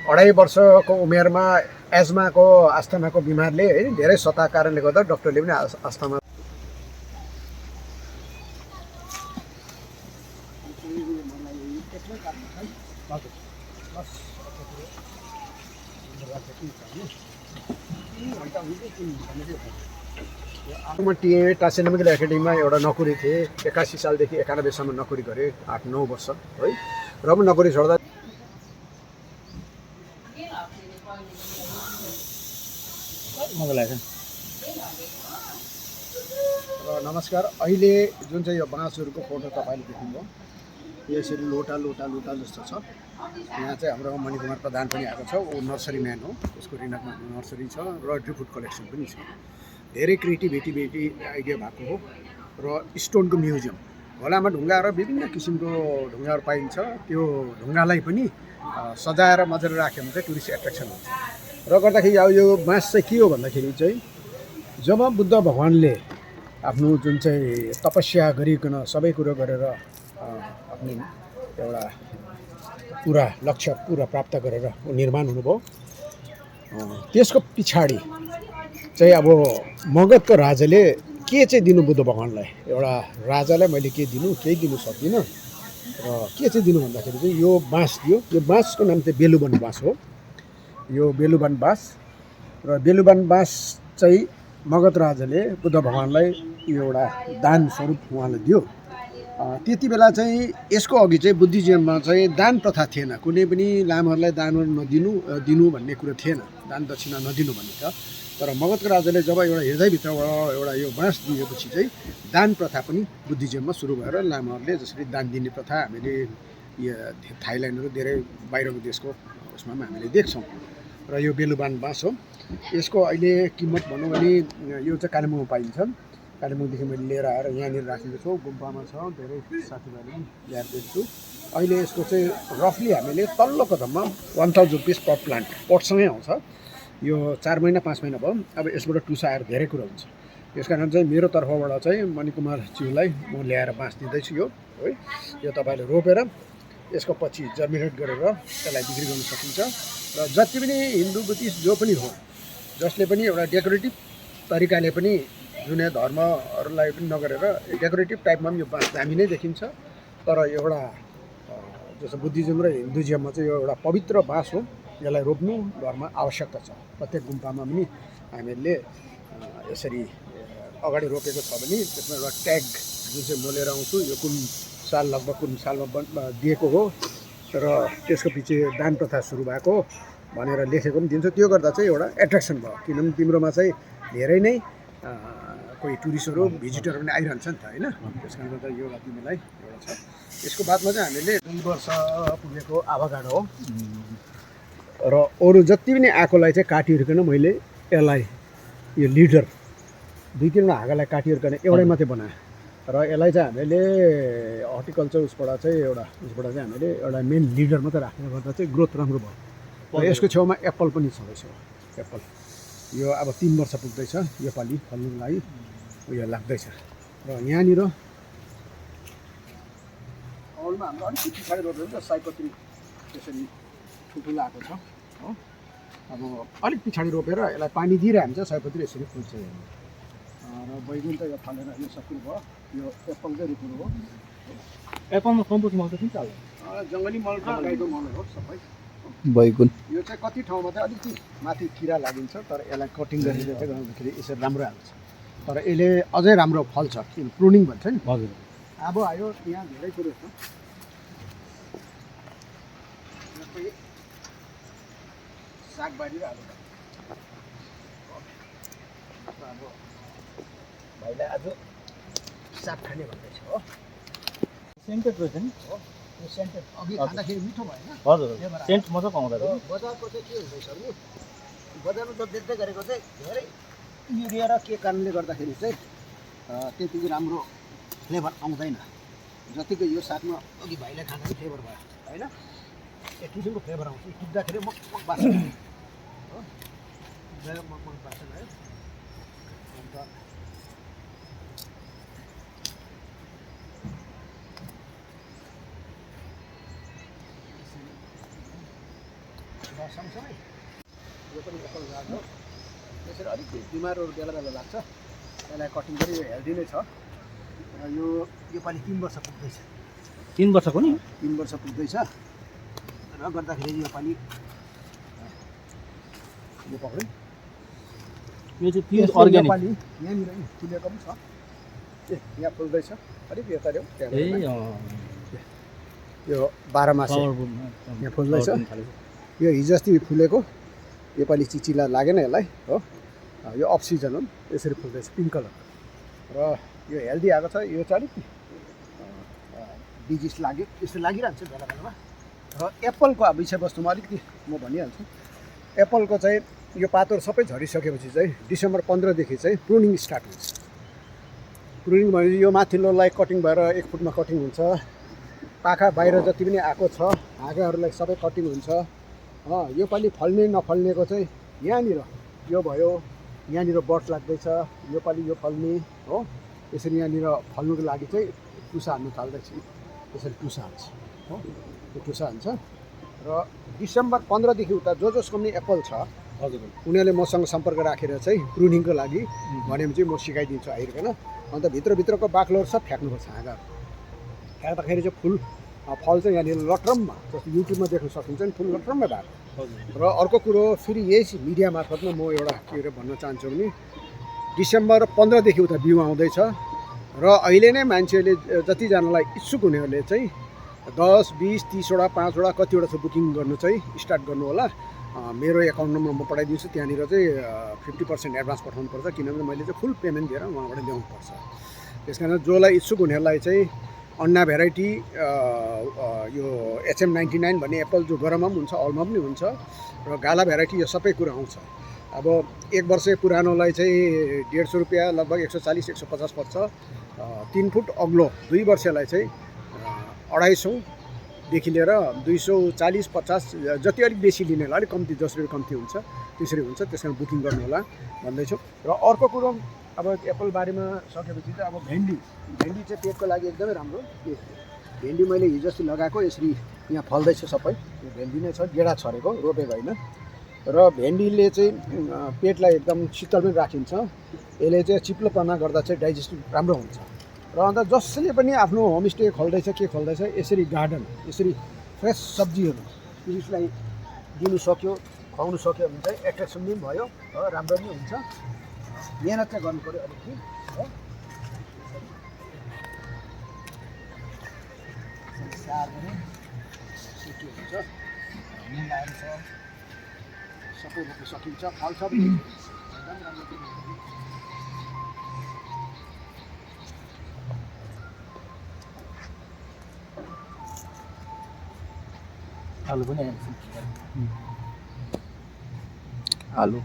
2.5 वर्षको उमेरमा एजमाको अस्थमाको बिमारले है धेरै सताएको कारणले गर्दा डाक्टरले पनि अस्थमा म टिए टासी मेडिकल एकाडेमीमा एउटा नोकरी थिएँ 81 सालदेखि 91 सम्म नोकरी गरेँ 8-9 वर्ष है र म नोकरी छोड्दा नमस्कार अहिले जुन चाहिँ यो बाँसहरूको फोटो तपाईँले देख्नुभयो यसरी लोटा लोटा लोटा जस्तो छ यहाँ चाहिँ हाम्रो मणिकुमार प्रधान पनि आएको छ ऊ नर्सरी म्यान हो उसको रिनाकमा नर्सरी छ र ड्री फ्रुट कलेक्सन पनि छ धेरै क्रिएटिभिटी आइडिया भएको हो र स्टोनको म्युजियम खोलामा ढुङ्गा र विभिन्न किसिमको ढुङ्गाहरू पाइन्छ त्यो ढुङ्गालाई पनि सजाएर मजाले राख्यो भने चाहिँ टुरिस्ट एट्र्याक्सन हुन्छ र गर्दाखेरि अब यो बाँस चाहिँ के हो भन्दाखेरि चाहिँ जब बुद्ध भगवान्ले आफ्नो जुन चाहिँ तपस्या गरिकन सबै कुरो गरेर आफ्नो एउटा पुरा लक्ष्य पुरा प्राप्त गरेर निर्माण हुनुभयो त्यसको पछाडि चाहिँ अब मगधको राजाले के चाहिँ दिनु बुद्ध भगवान्लाई एउटा राजालाई मैले के दिनु केही दिनु सक्दिनँ र के चाहिँ दिनु भन्दाखेरि चाहिँ यो बाँस दियो यो बाँसको नाम चाहिँ बेलुबन बाँस हो यो बेलुबन बाँस र बेलुबन बाँस चाहिँ मगध राजाले बुद्ध भगवान्लाई यो एउटा दान स्वरूप उहाँले दियो त्यति बेला चाहिँ यसको अघि चाहिँ बुद्धिज्ममा चाहिँ दान प्रथा थिएन कुनै पनि लामाहरूलाई दान दिनु भन्ने कुरो थिएन दान दक्षिणा नदिनु भन्ने थियो तर मगधको राजाले जब एउटा हृदयभित्रबाट एउटा यो बाँस दिएपछि चाहिँ दान प्रथा पनि बुद्धिज्ममा सुरु भएर लामाहरूले जसरी दान दिने प्रथा हामीले यो थाइल्यान्डहरू धेरै बाहिरको देशको उसमा पनि हामीले देख्छौँ र यो बेलुबान बाँस हो यसको अहिले किम्मत भनौँ भने यो चाहिँ कालेबुङमा पाइन्छ कालेबुङदेखि मैले लिएर आएर यहाँनिर राखेको छु गुम्पामा छ धेरै साथीभाइले पनि ल्याएर बेच्छु अहिले यसको चाहिँ रफली हामीले तल्लो कदममा 1000 रुपिस पर प्लान्ट पटसँगै आउँछ यो 4 महिना 5 महिना भयो अब यसबाट टुसा आएर धेरै कुरो हुन्छ त्यस कारण चाहिँ मेरो तर्फबाट चाहिँ मणिकुमार ज्यूलाई म ल्याएर बाँस दिँदैछु यो है यो तपाईँले रोपेर यसको पछि जर्मिनेट गरेर त्यसलाई बिक्री गर्न सकिन्छ र जति पनि हिन्दू बुद्धिस्ट जो पनि हो जसले पनि एउटा डेकोरेटिभ तरिकाले पनि जुन धर्महरूलाई पनि नगरेर डेकोरेटिभ टाइपमा पनि यो बाँस दामी नै देखिन्छ तर एउटा जस्तो बुद्धिज्म र हिन्दुज्ममा चाहिँ यो एउटा पवित्र बाँस हो यसलाई रोप्नु घरमा आवश्यकता छ प्रत्येक गुम्पामा पनि हामीहरूले यसरी अगाडि रोपेको छ भने त्यसमा एउटा ट्याग जुन चाहिँ म लिएर आउँछु यो कुन साल लगभग कुन सालमा दिएको हो र त्यसको पछि दान प्रथा सुरु भएको भनेर लेखेको पनि दिन्छु त्यो गर्दा चाहिँ एउटा एट्र्याक्सन भयो किनभने तिम्रोमा चाहिँ धेरै नै कोही टुरिस्टहरू भिजिटरहरू पनि आइरहन्छ नि त होइन त्यस कारणले गर्दा यो एउटा तिमीलाई एउटा छ यसको बादमा चाहिँ हामीले 2 वर्ष पुगेको आभागाडो हो र अरू जति पनि आएकोलाई चाहिँ काटिओरिकन मैले यसलाई यो लिडर 2-3 हाँगालाई काटिओरिकन एउटै मात्रै बनाएँ र यसलाई चाहिँ हामीले हर्टिकल्चर उसबाट चाहिँ उसबाट चाहिँ हामीले एउटा मेन लिडर मात्रै राख्ने गर्दा चाहिँ ग्रोथ राम्रो भयो र यसको छेउमा एप्पल पनि छँदैछ एप्पल यो अब 3 वर्ष पुग्दैछ योपालि फल्नुको लागि उयो लाग्दैछ र यहाँनिर हलमा हाम्रो अलिकति पछाडि रोपेर त सयपत्री त्यसरी ठुल्ठुलो आएको छ हो अब अलिक पछाडि रोपेर यसलाई पानी दिइरह्यो भने चाहिँ सयपत्री यसरी फुल्छ र बैगुन त यो फलेर यो सकिनु भयो यो एप्पल चाहिँ रोप्नु हो एप्पलमा कम्पोस्ट मल चाहिँ चाल्छ जङ्गली मल र गाईको मल हो सबै बैगुन यो चाहिँ कति ठाउँमा चाहिँ अलिकति माथि किरा लागिन्छ तर यसलाई कटिङ गरेर चाहिँ गर्दाखेरि यसरी राम्रो आउँछ तर यसले अझै राम्रो फल्छ किन प्रुनिङ भन्छ नि हजुर अब आयो यहाँ धेरै कुरो छ सागबारी र अब भाइलाई आज साग खाने भन्दैछ हो सेन्टेड रहेछ नि हो यो सेन्टेड अघि खाँदाखेरि मिठो भएन हजुर सेन्ट मजाको आउँदा बजारको चाहिँ के हुँदैछ भने बजारमा त देख्दै गरेको चाहिँ धेरै युरिया र के कारणले गर्दाखेरि चाहिँ त्यतिको राम्रो फ्लेभर आउँदैन जतिको यो सागमा अघि भाइले खाँदा पनि फ्लेभर भयो होइन एक किसिमको फ्लेभर आउँछ टिप्दाखेरि मकमक बास्छ हो मकमक बास्छ है अन्त सँगसँगै यो पनि एप्पल गार्ड हो। त्यसरी अलिक बिमारहरू बेला बेला लाग्छ, यसलाई कटिङ पनि हेल्दी नै छ। योपालि 3 वर्ष पुग्दैछ। 3 वर्षको नि 3 वर्ष पुग्दैछ र गर्दाखेरि योपालि यो पक्रियो। यो चाहिँ प्योर अर्ग्यानिक। योपालि यहाँनिर नि फुलेको पनि छ। यहाँ फुल्दैछ अलिक यता ल्याऊ यो 12 मासे यहाँ फुल्दैछ। यो हिजो अस्ति फुलेको, योपालि चिचिला लागेन यसलाई हो। यो अफ सिजन हो, यसरी फुल्दैछ पिङ्क कलर र यो हेल्दी आएको छ। यो चाहिँ अलिक डिजिज लाग्यो यस्तो लागिरहन्छ बेला बेलामा। र एप्पलको विषयवस्तुमा अलिकति म भनिहाल्छु। एप्पलको चाहिँ यो पातहरू सबै झरिसकेपछि चाहिँ डिसेम्बर 15 देखि चाहिँ प्रुनिङ स्टार्ट हुन्छ। प्रुनिङ भनेपछि यो माथिल्लोलाई कटिङ भएर 1 फुटमा कटिङ हुन्छ। पाखा बाहिर जति पनि आएको छ हाँगाहरूलाई सबै कटिङ हुन्छ। योपालि फल्ने नफल्नेको चाहिँ यहाँनिर यो भयो, यहाँनिर बर्ड लाग्दैछ, योपालि यो फल्ने हो। यसरी यहाँनिर फल्नुको लागि चाहिँ टुसा हान्नु थाल्दैछ। यसरी टुसा हान्छ हो, यो टुसा हान्छ। र डिसेम्बर 15 देखि उता जसको पनि एप्पल छ हजुर उनीहरूले मसँग सम्पर्क राखेर चाहिँ प्रुनिङको लागि भनेपछि म सिकाइदिन्छु आइकन। अन्त भित्रभित्रको बाक्लोहरू सब फ्याँक्नुपर्छ हाँगाहरू। फ्याँक्दाखेरि चाहिँ फल चाहिँ यहाँनिर लट्रममा, जस्तो युट्युबमा देख्न सकिन्छ नि, फुल लट्रममा भएको। र अर्को कुरो फेरि यही मिडिया मार्फतमा म एउटा के अरे भन्न चाहन्छु भने डिसेम्बर 15 देखि उता बिउ आउँदैछ र अहिले नै मान्छेले जतिजनालाई इच्छुक हुनेहरूले चाहिँ 10, 20, 30 वटा 5 वटा कतिवटा छ बुकिङ गर्नु चाहिँ स्टार्ट गर्नु होला। मेरो एकाउन्ट नम्बर म पठाइदिन्छु। त्यहाँनिर चाहिँ 50% एडभान्स पठाउनुपर्छ, किनभने मैले चाहिँ फुल पेमेन्ट दिएर उहाँबाट ल्याउनुपर्छ। त्यस कारण जसलाई इच्छुक हुनेहरूलाई चाहिँ अन्ना भेराइटी यो HM99 भन्ने एप्पल जो गरममा पनि हुन्छ अलमा पनि हुन्छ र गाला भेराइटी यो सबै कुरा आउँछ। अब 1 वर्ष पुरानोलाई चाहिँ 150 रुपियाँ लगभग 140-150 पर्छ। 3 फुट अग्लो 2 वर्षलाई चाहिँ 250 देखि लिएर 240-50 जति अलिक बेसी लिनेलाई अलिक कम्ती 10 रुपियाँ कम्ती हुन्छ, त्यसरी हुन्छ। त्यस कारण बुकिङ गर्नु होला भन्दैछु। र अर्को कुरो अब एप्पल बारेमा सकेपछि चाहिँ अब भेन्डी चाहिँ पेटको लागि एकदमै राम्रो। भेन्डी मैले हिजो अस्ति लगाएको, यसरी यहाँ फल्दैछ सबै। यो भेन्डी नै छ, गेडा छरेको, रोपेको होइन। र भेन्डीले चाहिँ पेटलाई एकदम शीतल पनि राखिन्छ। यसले चाहिँ चिप्लोपना गर्दा चाहिँ डाइजेस्टिभ राम्रो हुन्छ। र अन्त जसले पनि आफ्नो होमस्टे खोल्दैछ के खोल्दैछ यसरी गार्डन, यसरी फ्रेस सब्जीहरू यसलाई दिनु सक्यो, खुवाउनु सक्यो भने चाहिँ एट्र्याक्सन पनि भयो, राम्रो पनि हुन्छ। मेहनत चाहिँ गर्नु पऱ्यो अलिकति हो। स्याहार पनि के हुन्छ, मुलाहरू छ सबै रोप्न सकिन्छ। फल्छ पनि एकदम राम्रो। आलु पनि आलु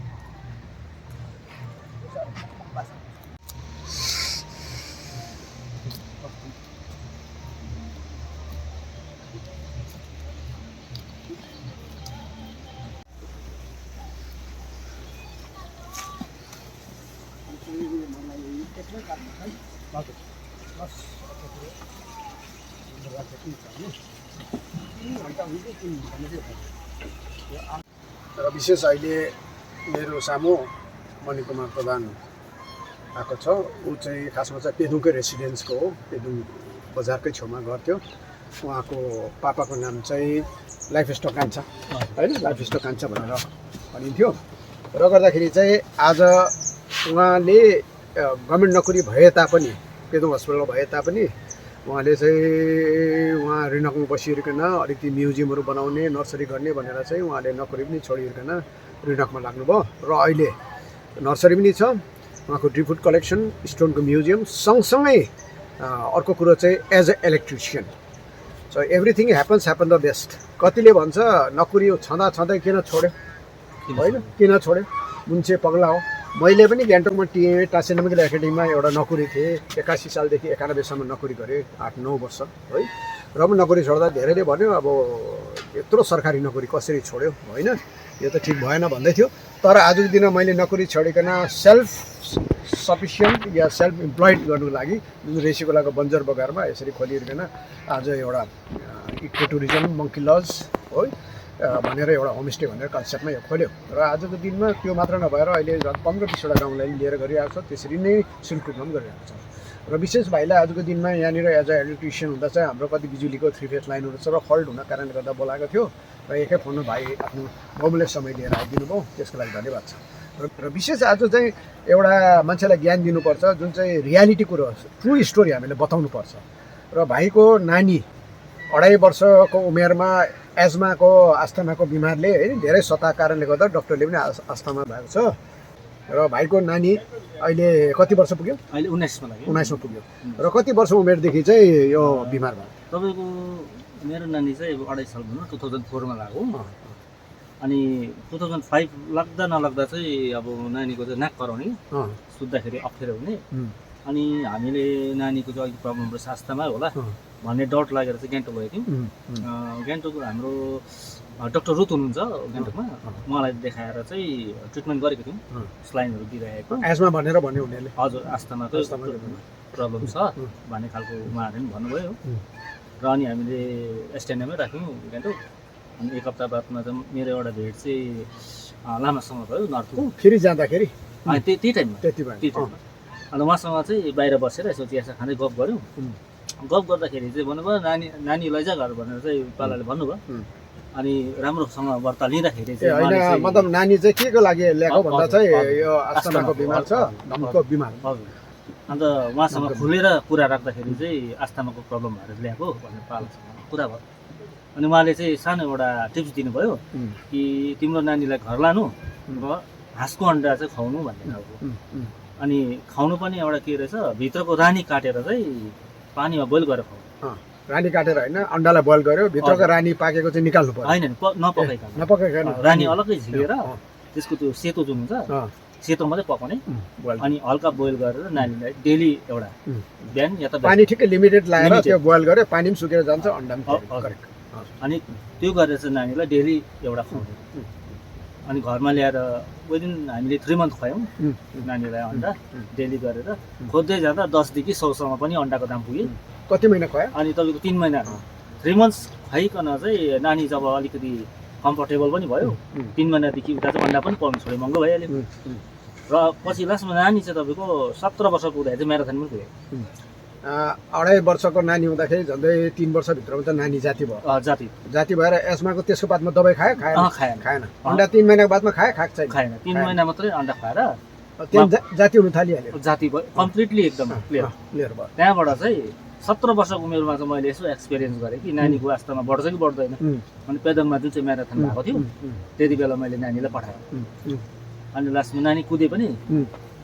र विशेष अहिले मेरो सामु मणिकुमार प्रधान आएको छ। ऊ चाहिँ खासमा चाहिँ पेदुङकै रेसिडेन्सको हो, पेदुङ बजारकै छेउमा घर थियो। उहाँको पापाको नाम चाहिँ लाइफ स्टक कान्छा होइन, लाइफ स्टक कान्छा भनेर भनिन्थ्यो। र गर्दाखेरि चाहिँ आज उहाँले गभर्मेन्ट नोकरी भए तापनि, पेदुङ हस्पिटलमा भए तापनि उहाँले चाहिँ उहाँ रिनकमा बसिकन अलिकति म्युजियमहरू बनाउने, नर्सरी गर्ने भनेर चाहिँ उहाँले नोकरी पनि छोडिकन रिनकमा लाग्नुभयो। र अहिले नर्सरी पनि छ, उहाँको ड्री फुड कलेक्सन, स्टोनको म्युजियम, सँगसँगै अर्को कुरो चाहिँ as a electrician. So everything happen the best. कतिले भन्छ नोकरी छँदै किन छोड्यो, होइन किन छोड्यो, मुन्छे पगला हो। मैले पनि गान्तोकमा टासिनोमिकल एकाडेमीमा एउटा नोकरी थिएँ। 81 सालदेखि 91 सम्म नोकरी गरेँ, 8-9 वर्ष है। र पनि नोकरी छोड्दा धेरैले भन्यो अब यत्रो सरकारी नोकरी कसरी छोड्यो, होइन यो त ठिक भएन भन्दै थियो। तर आजको दिन मैले नोकरी छोडिकन सेल्फ सफिसियन्ट या सेल्फ इम्प्लोइड गर्नुको लागि जुन रेसीकोलाको बन्जर बगारमा यसरी खोलिकन आज एउटा इको टुरिज्म, मङ्की लज हो, भनेर एउटा होमस्टे भनेर कन्सेप्टमा यो खोल्यो र आजको दिनमा त्यो मात्र नभएर अहिले 15-20वटा गाउँलाई लिएर गरिरहेको छ। त्यसरी नै सिलगढीमा पनि गरिरहेको छ र विशेष भाइलाई आजको दिनमा यहाँनिर एज अ इलेक्ट्रिसियन हुँदा चाहिँ हाम्रो कति बिजुलीको 3 फेज लाइनहरू छ र फल्ट हुन कारणले गर्दा बोलाएको थियो र एकै फोनमा भाइ आफ्नो बहुमूल्य समय लिएर आइदिनु भयो, त्यसको लागि धन्यवाद छ। र विशेष आज चाहिँ एउटा मान्छेलाई ज्ञान दिनुपर्छ, जुन चाहिँ रियालिटी कुरो ट्रु स्टोरी हामीले बताउनुपर्छ। र भाइको नानी 2.5 वर्षको उमेरमा एजमाको अस्थमाको बिमारले है धेरै सताएको कारणले गर्दा डक्टरले पनि अस्थमा भएको छ र भाइको नानी अहिले कति वर्ष पुग्यो? अहिले 19मा लाग्यो। 19मा पुग्यो र कति वर्ष उमेरदेखि चाहिँ यो बिमार भयो? तपाईँको मेरो नानी चाहिँ 2.5 साल भन्नु 2004मा लाग्यो। अनि 2005 लाग्दा नलाग्दा चाहिँ अब नानीको चाहिँ नाक कराउने, सुत्दाखेरि अप्ठ्यारो हुने। अनि हामीले नानीको चाहिँ अलिक प्रब्लम रहेछ, अस्थमा होला भन्ने डाउट लागेर चाहिँ गान्तोक गएको थियौँ। गान्तोक हाम्रो डाक्टर रुत हुनुहुन्छ गान्तोकमा, उहाँलाई देखाएर चाहिँ ट्रिटमेन्ट गरेको थियौँ, स्लाइनहरू दिइरहेको। एजमा भनेर भन्यो उनीहरूले? हजुर, अस्थमाको प्रब्लम छ भन्ने खालको उहाँहरूले पनि भन्नुभयो र अनि हामीले एसटिएनएममै राख्यौँ गान्तोक। अनि 1 हप्ता बादमा चाहिँ मेरो एउटा भेट चाहिँ लामासँग भयो नर्थको। फेरि जाँदाखेरि त्यही टाइममा त्यति भयो। अनि उहाँसँग चाहिँ बाहिर बसेर यसो चियासा खाँदै गफ गऱ्यौँ। गफ गर्दाखेरि चाहिँ भन्नुभयो नानी लैजा घर भनेर चाहिँ पालाले भन्नुभयो। अनि राम्रोसँग वार्ता लिँदाखेरि चाहिँ होइन, मतलब नानी चाहिँ के को लागि ल्याएको भन्दा चाहिँ यो अस्थमाको बिमार छ, दमको बिमार। हजुर, अन्त उहाँसँग खुलेर कुरा राख्दाखेरि चाहिँ अस्थमाको प्रब्लम भएर ल्याएको भनेर पालासँग कुरा भयो। अनि उहाँले चाहिँ सानो एउटा टिप्स दिनुभयो कि तिम्रो नानीलाई घर लानु र हाँसको अन्डा चाहिँ खुवाउनु भन्ने खालको। अनि खुवाउनु पनि एउटा के रहेछ, भित्रको रानी काटेर चाहिँ पानीमा बोइल गरेर खुवाउनु। रानी काटेर होइन, अन्डालाई बोइल गर्यो, भित्रको रानी पाकेको चाहिँ निकाल्नु पर्यो। होइन, नपकाइकन रानी अलग्गै छिलेर त्यसको त्यो सेतो जुन हुन्छ सेतो मात्रै पकाउने। अनि हल्का बोइल गरेर नानीलाई डेली एउटा बिहान या त पानी ठिकै लिमिटेड लगाएर त्यो बोइल गर्यो, पानी पनि सुकेर जान्छ, अन्डा पनि। अनि त्यो गरेर चाहिँ नानीलाई डेली एउटा खुवाउने। अनि घरमा ल्याएर विदिन हामीले 3 मन्थ खुवायौँ नानीलाई अन्डा डेली गरेर। खोज्दै जाँदा 10 देखि 100सम्म पनि अन्डाको दाम पुग्यो। कति महिना खुवायो? अनि तपाईँको 3 महिना 3 मन्थ्स खुवाइकन चाहिँ नानी जब अलिकति कम्फर्टेबल पनि भयो, 3 महिनादेखि उता चाहिँ अन्डा पनि पाउनु छोड्यो, महँगो भइहाल्यो। र पछि लास्टमा नानी चाहिँ तपाईँको 17 वर्ष पुग्दा चाहिँ म्याराथन पनि पुग्यो। 2.5 वर्षको नानी हुँदाखेरि झन्डै 3 वर्षभित्रमा त नानी जाति भयो। जाति भएर एस्माको त्यसको बादमा दबाई खायो? खाएन। अन्डा 3 महिनाको बादमा खाएको छैन? 3 महिना मात्रै अन्डा खाएर जाति हुन थालिहाल्यो। जाति भयो कम्प्लिटली, एकदम क्लियर भयो। त्यहाँबाट चाहिँ 17 वर्षको उमेरमा चाहिँ मैले यसो एक्सपिरियन्स गरेँ कि नानीको अस्थमा बढ्छ कि बढ्दैन। अनि पेदङमा जुन चाहिँ म्याराथन भएको थियो त्यति बेला मैले नानीलाई पठाएँ। अनि लास्टमा नानी कुदे पनि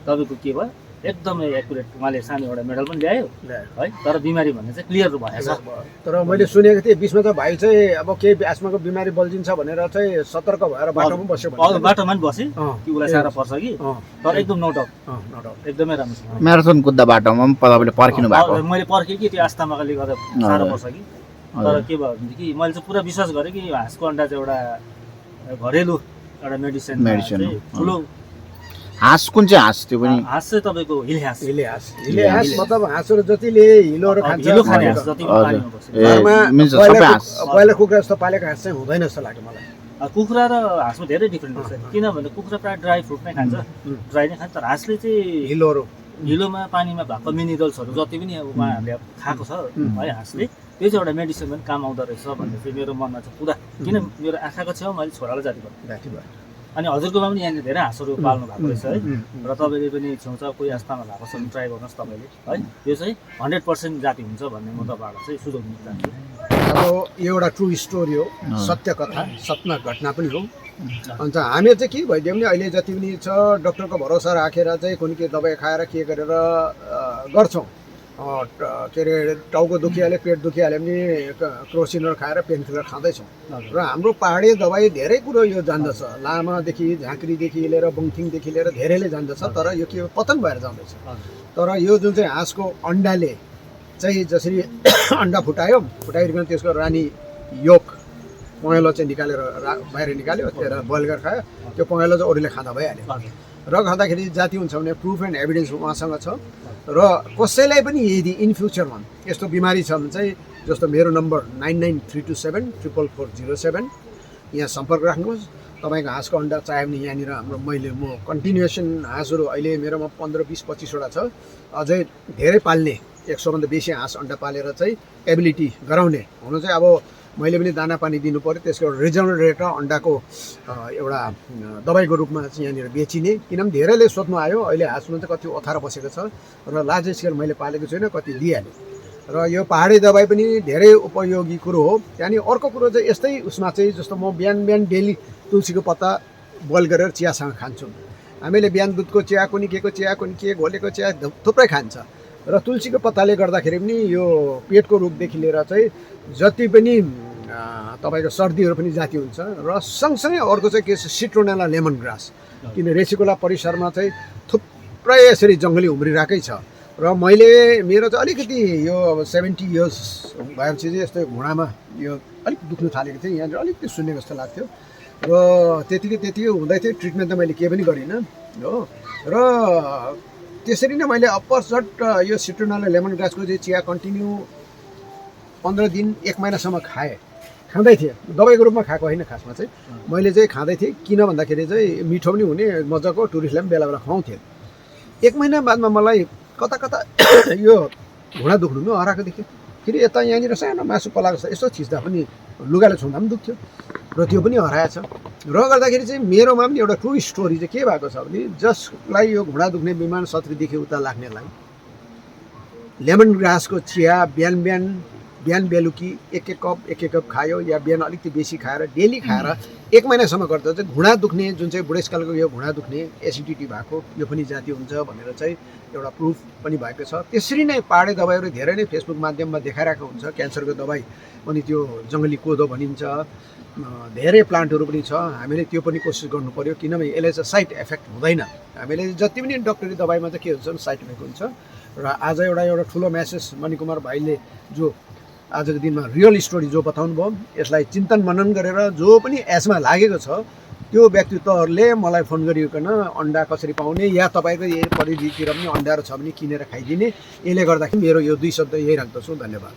तपाईँको के भयो, एकदमै एकुरेट। उहाँले सानो एउटा मेडल पनि ल्यायो है, तर बिमारी भन्ने चाहिँ क्लियर भएछ। तर मैले सुनेको थिएँ बिचमा त भाइ चाहिँ अब केही एस्माको बिमारी बल्झिन्छ भनेर चाहिँ सतर्क भएर बाटोमा बस्यो। बाटोमा पनि बसेँ कि उसलाई साह्रो पर्छ कि, तर एकदम नो डाउट एकदमै राम्रो। म्याराथन कुद्दा बाटोमा पनि तपाईँले पर्खिनु भएको? मैले पर्खेँ कि त्यो अस्थमाले गर्दा साह्रो पर्छ कि, तर के भयो भनेदेखि मैले चाहिँ पुरा विश्वास गरेँ कि हाँसको अन्डा चाहिँ एउटा घरेलु एउटा मेडिसिन ठुलो। हाँस कुन चाहिँ हाँस? त्यो पनि हाँस चाहिँ तपाईँको हिले हाँस मतलब हाँसहरू जतिले हिलोहरू खान्छ, ब्रोइलर कुखुरा जस्तो पालेको हाँस चाहिँ हुँदैन जस्तो लाग्यो मलाई। कुखुरा र हाँसमा धेरै डिफ्रेन्ट हुन्छ, किनभने कुखुरा प्रायः ड्राई फ्रुट नै खान्छ, ड्राई नै खान्छ। तर हाँसले चाहिँ हिलोमा पानीमा भएको मिनरल्सहरू जति पनि अब उहाँहरूले खाएको छ है हाँसले, त्यो चाहिँ एउटा मेडिसिन पनि काम आउँदो रहेछ भन्ने चाहिँ मेरो मनमा चाहिँ पुरा। किन मेरो आँखाको छेउमा मैले छोरालाई जाति भयो। अनि हजुरकोमा पनि यहाँनिर धेरै हाँसहरू पाल्नु भएको रहेछ है, र तपाईँले पनि छेउछाउ कोही अस्थमा भएको छ भने ट्राई गर्नुहोस् तपाईँले है। यो चाहिँ 100% जाति हुन्छ भन्ने म तपाईँहरूलाई चाहिँ सुझाउ दिन चाहन्छु। अब यो एउटा ट्रु स्टोरी हो, सत्य कथा, सत्य घटना पनि हो। अन्त हामी चाहिँ के भइदियो भने अहिले जति पनि छ डक्टरको भरोसा राखेर चाहिँ कुनै के दबाई खाएर के गरेर गर्छौँ। के अरे टाउको दुखिहाल्यो, पेट दुखिहाल्यो भने क्रोसिनहरू खाएर पेन किलर खाँदैछौँ। र हाम्रो पहाडी दबाई धेरै कुरो यो जान्दछ, लामादेखि झाँक्रीदेखि लिएर बुङथिङदेखि लिएर धेरैले जान्दछ, तर यो के पतन भएर जाँदैछ। तर यो जुन चाहिँ हाँसको अन्डाले चाहिँ जसरी अन्डा फुटाइकन त्यसको रानी योक पहेँलो चाहिँ निकालेर बाहिर निकाल्यो, त्यसलाई बोइल गरेर खायो, त्यो पहेँलो चाहिँ अरूले खाँदा भइहाल्यो। र खाँदाखेरि जाति हुन्छ भने प्रुफ एन्ड एभिडेन्स उहाँसँग छ। र कसैलाई पनि यदि इन फ्युचरमा यस्तो बिमारी छ भने चाहिँ जस्तो मेरो नम्बर 9932744407 यहाँ सम्पर्क राख्नुहोस्। तपाईँको हाँसको अन्डा चाहियो भने यहाँनिर हाम्रो म कन्टिन्युएसन हाँसहरू अहिले मेरोमा 15, 20, 25वटा छ। अझै धेरै पाल्ने 100भन्दा बेसी हाँस अन्डा पालेर चाहिँ एबिलिटी गराउने हुनु चाहिँ अब मैले पनि दाना पानी दिनु पऱ्यो। त्यसको एउटा रिजनल रेट र अन्डाको एउटा दबाईको रूपमा चाहिँ यहाँनिर बेचिने। किनभने धेरैले सोध्नु आयो अहिले हाँसमा चाहिँ कति ओथार बसेको छ र लार्ज स्केल मैले पालेको छैन, कति दिइहालेँ। र यो पहाडी दबाई पनि धेरै उपयोगी कुरो हो। त्यहाँदेखि अर्को कुरो चाहिँ यस्तै उसमा चाहिँ जस्तो म बिहान डेली तुलसीको पत्ता बोइल गरेर चियासँग खान्छु। हामीले बिहान दुधको चिया कुनि के घोलेको चिया थुप्रै खान्छ र तुलसीको पत्ताले गर्दाखेरि पनि यो पेटको रोगदेखि लिएर चाहिँ जति पनि तपाईँको सर्दीहरू पनि जाती हुन्छ। र सँगसँगै अर्को चाहिँ के छ सिट्रोनेला लेमन ग्रास, किन रेसिकोला परिसरमा चाहिँ थुप्रै यसरी जङ्गली उम्रिरहेकै छ। र मैले मेरो चाहिँ अलिकति यो 70 इयर्स भएपछि चाहिँ यस्तो घुँडामा यो अलिक दुख्नु थालेको थियो, यहाँनिर अलिकति सुन्ने जस्तो लाग्थ्यो र त्यतिकै हुँदै थियो। ट्रिटमेन्ट त मैले केही पनि गरिनँ हो। र त्यसरी नै मैले अपरसट यो सिट्रोनेला लेमन ग्रासको चाहिँ चिया कन्टिन्यू 15 दिन 1 महिनासम्म खाँदै थिएँ। दबाईको रूपमा खाएको होइन, खासमा चाहिँ मैले चाहिँ खाँदै थिएँ। किन भन्दाखेरि चाहिँ मिठो पनि हुने, मजाको, टुरिस्टलाई पनि बेला बेला खुवाउँथेँ। 1 महिना बादमा मलाई कता यो घुँडा दुख्नु पनि हराएको देख्यो। फेरि यता यहाँनिर सानो मासु पलाएको छ, यसो थिच्दा पनि लुगाले छुँदा पनि दुख्थ्यो र त्यो पनि हराएछ। र गर्दाखेरि चाहिँ मेरोमा पनि एउटा ट्रु स्टोरी चाहिँ के भएको छ भने जसलाई यो घुँडा दुख्ने बिमार 70देखि उता लाग्नेलाई लेमन ग्रासको चिया बिहान बेलुकी एक कप खायो या बिहान अलिकति बेसी खाएर डेली खाएर 1 महिनासम्म गर्दा चाहिँ घुँडा दुख्ने जुन चाहिँ बुढेसकालको यो घुँडा दुख्ने एसिडिटी भएको यो पनि जाती हुन्छ भनेर चाहिँ एउटा प्रुफ पनि भएको छ। त्यसरी नै पहाडे दबाईहरू धेरै नै फेसबुक माध्यममा देखाइरहेको हुन्छ। क्यान्सरको दबाई पनि त्यो जङ्गली कोदो भनिन्छ, धेरै प्लान्टहरू पनि छ। हामीले त्यो पनि कोसिस गर्नु पर्यो, किनभने यसले चाहिँ साइड इफेक्ट हुँदैन। हामीले जति पनि डक्टरी दबाईमा चाहिँ के हुन्छ साइड इफेक्ट हुन्छ। र आज एउटा ठुलो मेसेज मणिकुमार भाइले जो आजको दिनमा रियल स्टोरी जो बताउनु भयो, यसलाई चिन्तन मनन गरेर जो पनि एजमा लागेको छ त्यो व्यक्तित्वहरूले मलाई फोन गरिकन अन्डा कसरी पाउने या तपाईँको यही परिधितिर पनि अन्डाहरू छ भने किनेर खाइदिने। यसले गर्दाखेरि मेरो यो 2 शब्द यही राख्दछु। धन्यवाद।